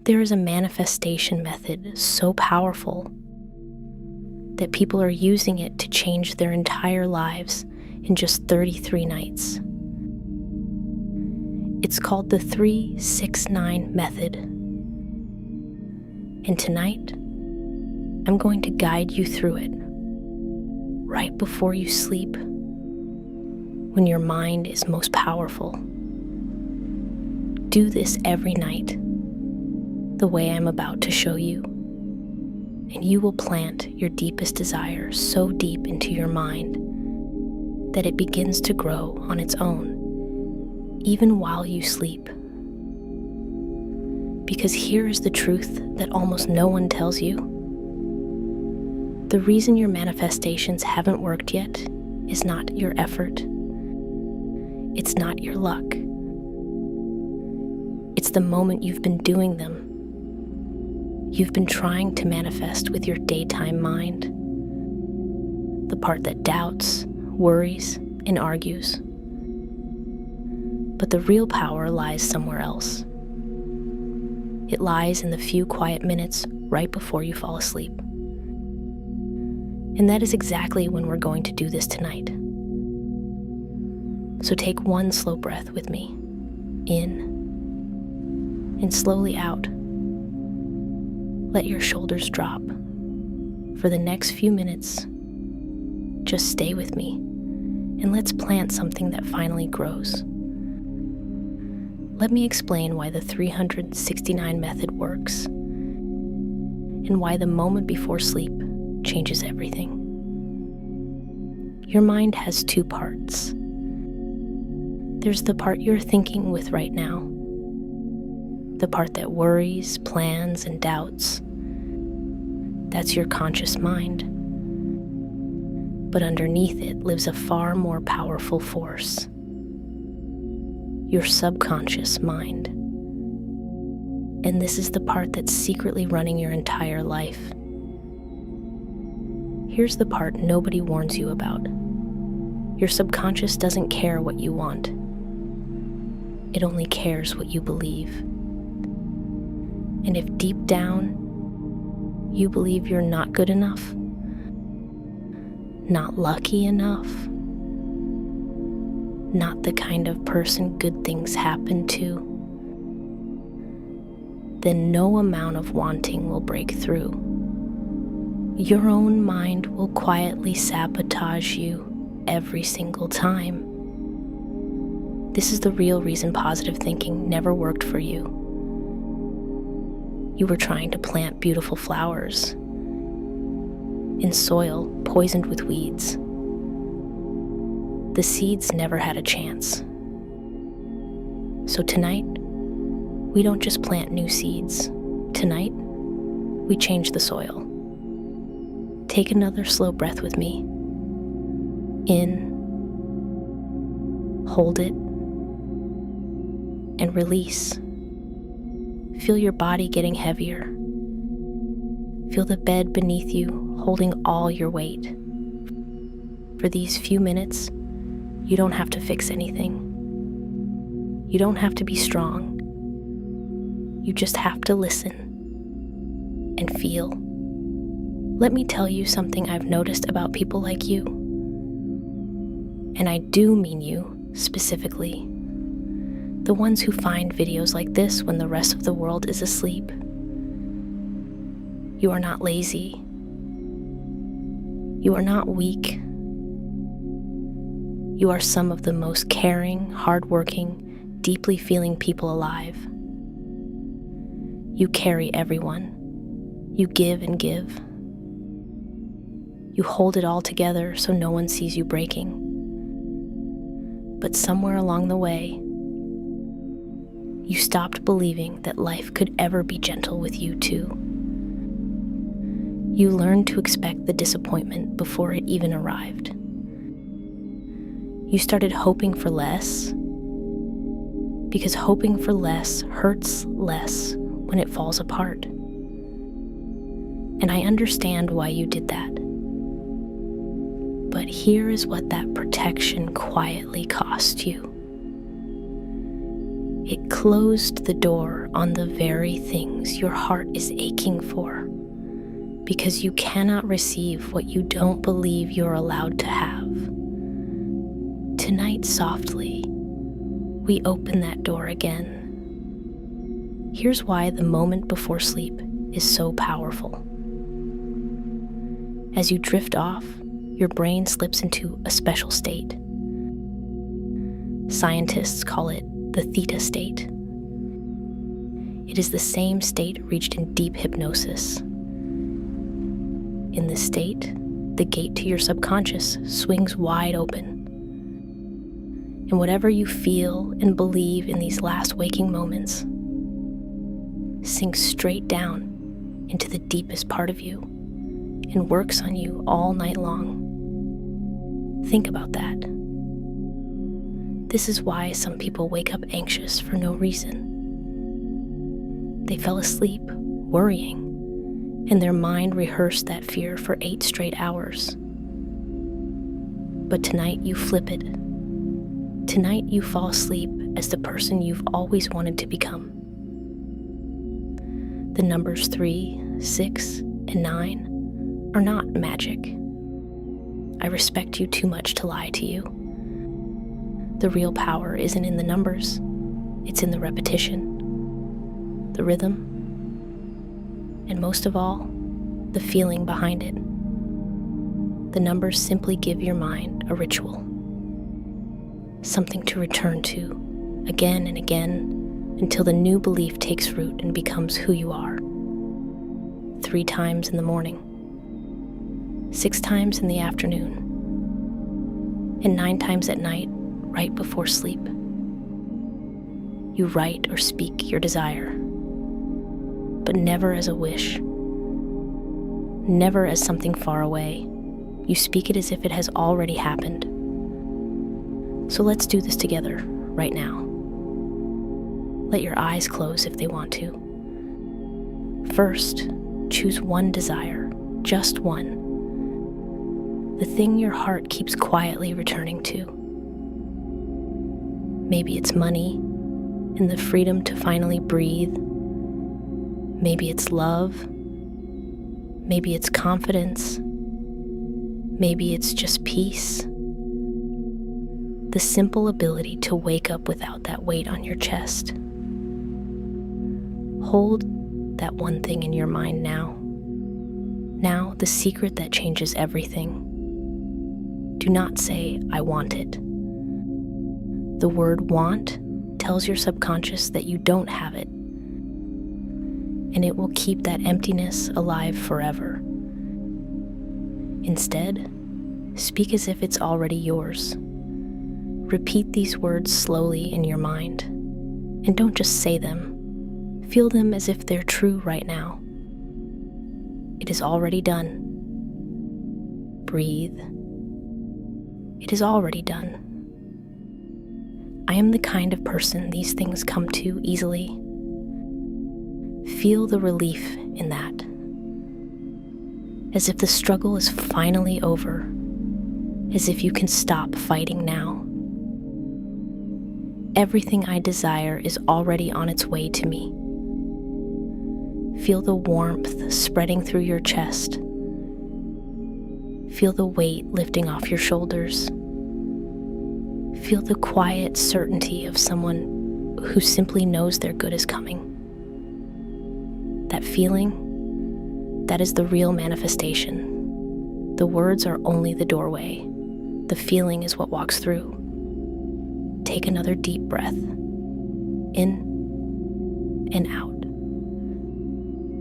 There is a manifestation method so powerful that people are using it to change their entire lives in just 33 nights. It's called the 3-6-9 method. And tonight, I'm going to guide you through it right before you sleep, when your mind is most powerful. Do this every night, the way I'm about to show you, and you will plant your deepest desires so deep into your mind that it begins to grow on its own, even while you sleep. Because here is the truth that almost no one tells you. The reason your manifestations haven't worked yet is not your effort. It's not your luck. It's the moment you've been doing them. You've been trying to manifest with your daytime mind, the part that doubts, worries, and argues. But the real power lies somewhere else. It lies in the few quiet minutes right before you fall asleep. And that is exactly when we're going to do this tonight. So take one slow breath with me, in and slowly out. Let your shoulders drop. For the next few minutes, just stay with me, and let's plant something that finally grows. Let me explain why the 369 method works, and why the moment before sleep changes everything. Your mind has two parts. There's the part you're thinking with right now, the part that worries, plans, and doubts. That's your conscious mind. But underneath it lives a far more powerful force, your subconscious mind. And this is the part that's secretly running your entire life. Here's the part nobody warns you about. Your subconscious doesn't care what you want. It only cares what you believe. And if deep down you believe you're not good enough, not lucky enough, not the kind of person good things happen to, then no amount of wanting will break through. Your own mind will quietly sabotage you every single time. This is the real reason positive thinking never worked for you. You were trying to plant beautiful flowers in soil poisoned with weeds. The seeds never had a chance. So tonight, we don't just plant new seeds. Tonight, we change the soil. Take another slow breath with me. In, hold it, and release. Feel your body getting heavier. Feel the bed beneath you holding all your weight. For these few minutes, you don't have to fix anything. You don't have to be strong. You just have to listen and feel. Let me tell you something I've noticed about people like you. And I do mean you specifically. The ones who find videos like this when the rest of the world is asleep. You are not lazy. You are not weak. You are some of the most caring, hardworking, deeply feeling people alive. You carry everyone. You give and give. You hold it all together so no one sees you breaking. But somewhere along the way, you stopped believing that life could ever be gentle with you too. You learned to expect the disappointment before it even arrived. You started hoping for less, because hoping for less hurts less when it falls apart. And I understand why you did that. But here is what that protection quietly cost you. It closed the door on the very things your heart is aching for, because you cannot receive what you don't believe you're allowed to have. Tonight, softly, we open that door again. Here's why the moment before sleep is so powerful. As you drift off, your brain slips into a special state. Scientists call it the Theta-state. It is the same state reached in deep hypnosis. In this state, the gate to your subconscious swings wide open. And whatever you feel and believe in these last waking moments sinks straight down into the deepest part of you and works on you all night long. Think about that. This is why some people wake up anxious for no reason. They fell asleep worrying, and their mind rehearsed that fear for 8 straight hours. But tonight you flip it. Tonight you fall asleep as the person you've always wanted to become. The numbers 3, 6, and 9 are not magic. I respect you too much to lie to you. The real power isn't in the numbers, it's in the repetition, the rhythm, and most of all, the feeling behind it. The numbers simply give your mind a ritual, something to return to again and again until the new belief takes root and becomes who you are. 3 times in the morning, 6 times in the afternoon, and 9 times at night right before sleep. You write or speak your desire, but never as a wish, never as something far away. You speak it as if it has already happened. So let's do this together right now. Let your eyes close if they want to. First, choose one desire, just one. The thing your heart keeps quietly returning to. Maybe it's money and the freedom to finally breathe. Maybe it's love. Maybe it's confidence. Maybe it's just peace. The simple ability to wake up without that weight on your chest. Hold that one thing in your mind now. Now, the secret that changes everything. Do not say, I want it. The word want tells your subconscious that you don't have it, and it will keep that emptiness alive forever. Instead, speak as if it's already yours. Repeat these words slowly in your mind, and don't just say them. Feel them as if they're true right now. It is already done. Breathe. It is already done. I am the kind of person these things come to easily. Feel the relief in that. As if the struggle is finally over. As if you can stop fighting now. Everything I desire is already on its way to me. Feel the warmth spreading through your chest. Feel the weight lifting off your shoulders. Feel the quiet certainty of someone who simply knows their good is coming. That feeling, that is the real manifestation. The words are only the doorway. The feeling is what walks through. Take another deep breath, in and out.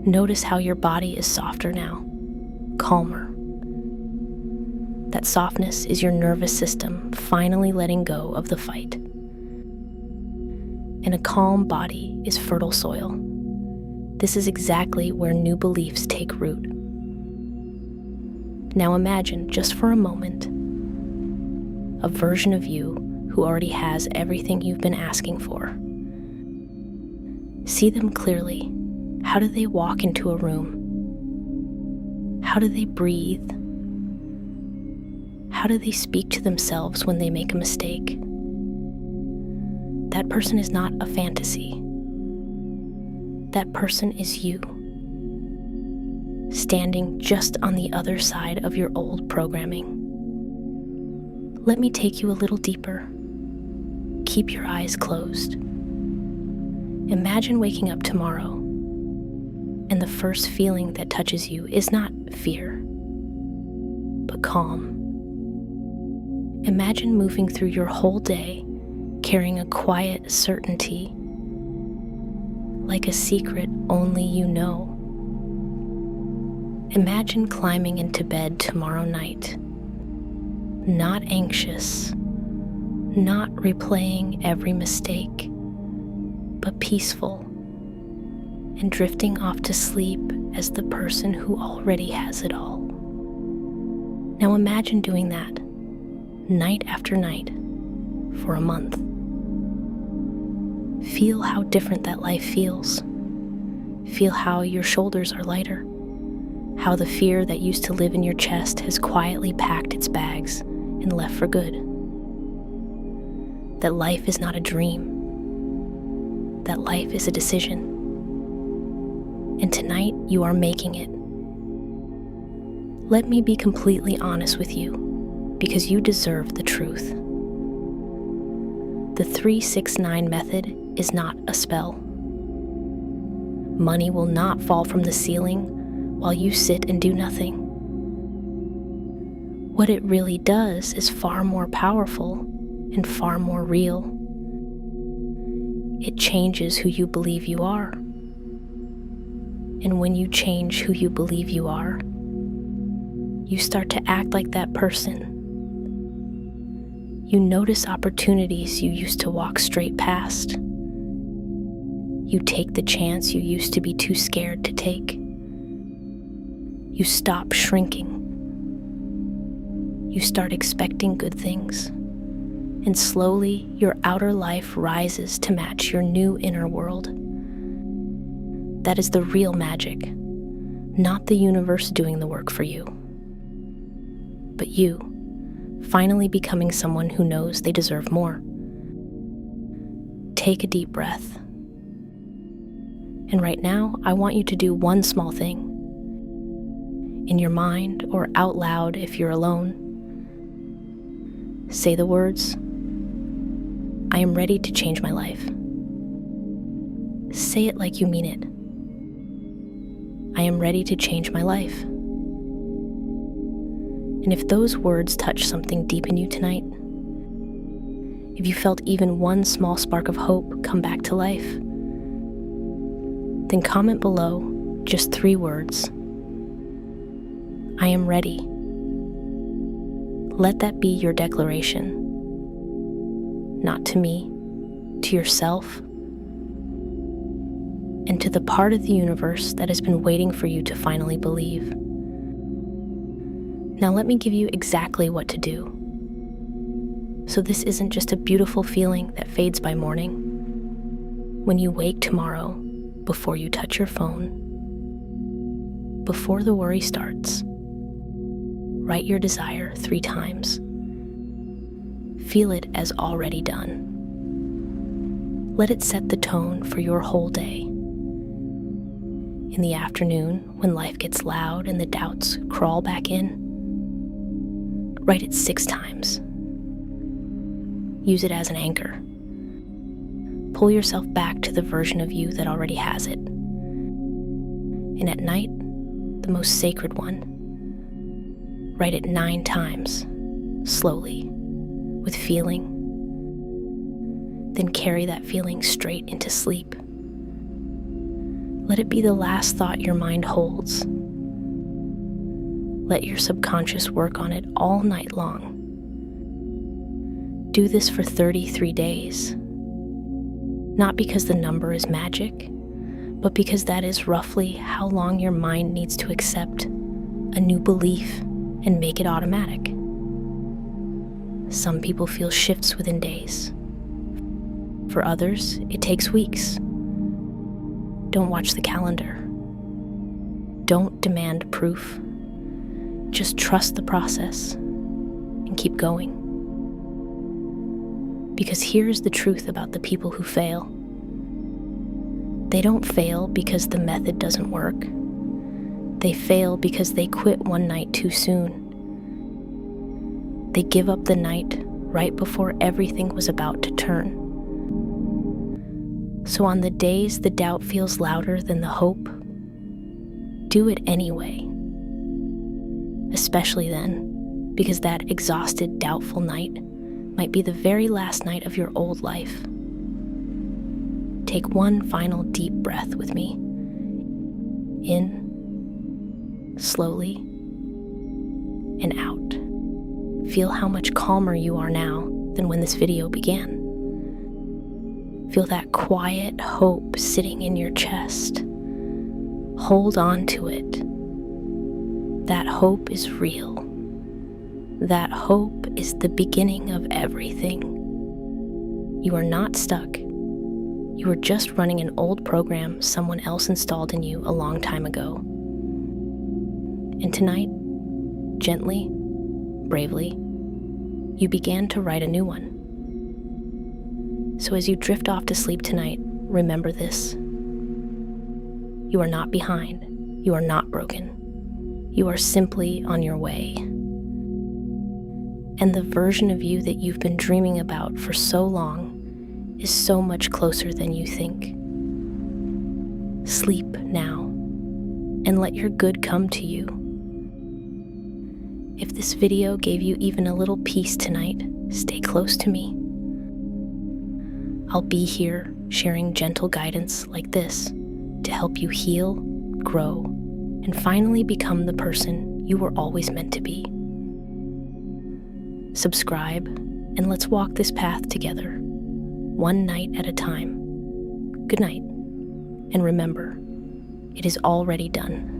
Notice how your body is softer now, calmer. That softness is your nervous system finally letting go of the fight. And a calm body is fertile soil. This is exactly where new beliefs take root. Now imagine, just for a moment, a version of you who already has everything you've been asking for. See them clearly. How do they walk into a room? How do they breathe? How do they speak to themselves when they make a mistake? That person is not a fantasy. That person is you, standing just on the other side of your old programming. Let me take you a little deeper. Keep your eyes closed. Imagine waking up tomorrow, and the first feeling that touches you is not fear, but calm. Imagine moving through your whole day carrying a quiet certainty, like a secret only you know. Imagine climbing into bed tomorrow night, not anxious, not replaying every mistake, but peaceful, and drifting off to sleep as the person who already has it all. Now imagine doing that, night after night, for a month. Feel how different that life feels. Feel how your shoulders are lighter, how the fear that used to live in your chest has quietly packed its bags and left for good. That life is not a dream. That life is a decision. And tonight you are making it. Let me be completely honest with you, because you deserve the truth. The 3-6-9 method is not a spell. Money will not fall from the ceiling while you sit and do nothing. What it really does is far more powerful and far more real. It changes who you believe you are. And when you change who you believe you are, you start to act like that person. You notice opportunities you used to walk straight past. You take the chance you used to be too scared to take. You stop shrinking. You start expecting good things. And slowly, your outer life rises to match your new inner world. That is the real magic, not the universe doing the work for you, but you, finally becoming someone who knows they deserve more. Take a deep breath. And right now, I want you to do one small thing. In your mind or out loud if you're alone, say the words, "I am ready to change my life." Say it like you mean it. I am ready to change my life. And if those words touch something deep in you tonight, if you felt even one small spark of hope come back to life, then comment below just 3 words. I am ready. Let that be your declaration. Not to me, to yourself, and to the part of the universe that has been waiting for you to finally believe. Now let me give you exactly what to do. So this isn't just a beautiful feeling that fades by morning. When you wake tomorrow, before you touch your phone, before the worry starts, write your desire 3 times. Feel it as already done. Let it set the tone for your whole day. In the afternoon, when life gets loud and the doubts crawl back in, write it 6 times. Use it as an anchor. Pull yourself back to the version of you that already has it. And at night, the most sacred one, write it 9 times, slowly, with feeling. Then carry that feeling straight into sleep. Let it be the last thought your mind holds. Let your subconscious work on it all night long. Do this for 33 days. Not because the number is magic, but because that is roughly how long your mind needs to accept a new belief and make it automatic. Some people feel shifts within days. For others, it takes weeks. Don't watch the calendar. Don't demand proof. Just trust the process and keep going. Because here's the truth about the people who fail. They don't fail because the method doesn't work. They fail because they quit one night too soon. They give up the night right before everything was about to turn. So on the days the doubt feels louder than the hope, do it anyway. Especially then, because that exhausted, doubtful night might be the very last night of your old life. Take one final deep breath with me. In, slowly, and out. Feel how much calmer you are now than when this video began. Feel that quiet hope sitting in your chest. Hold on to it. That hope is real. That hope is the beginning of everything. You are not stuck. You are just running an old program someone else installed in you a long time ago. And tonight, gently, bravely, you began to write a new one. So as you drift off to sleep tonight, remember this. You are not behind. You are not broken. You are simply on your way. And the version of you that you've been dreaming about for so long is so much closer than you think. Sleep now, and let your good come to you. If this video gave you even a little peace tonight, stay close to me. I'll be here sharing gentle guidance like this to help you heal, grow, and finally become the person you were always meant to be. Subscribe, and let's walk this path together, one night at a time. Good night, and remember, it is already done.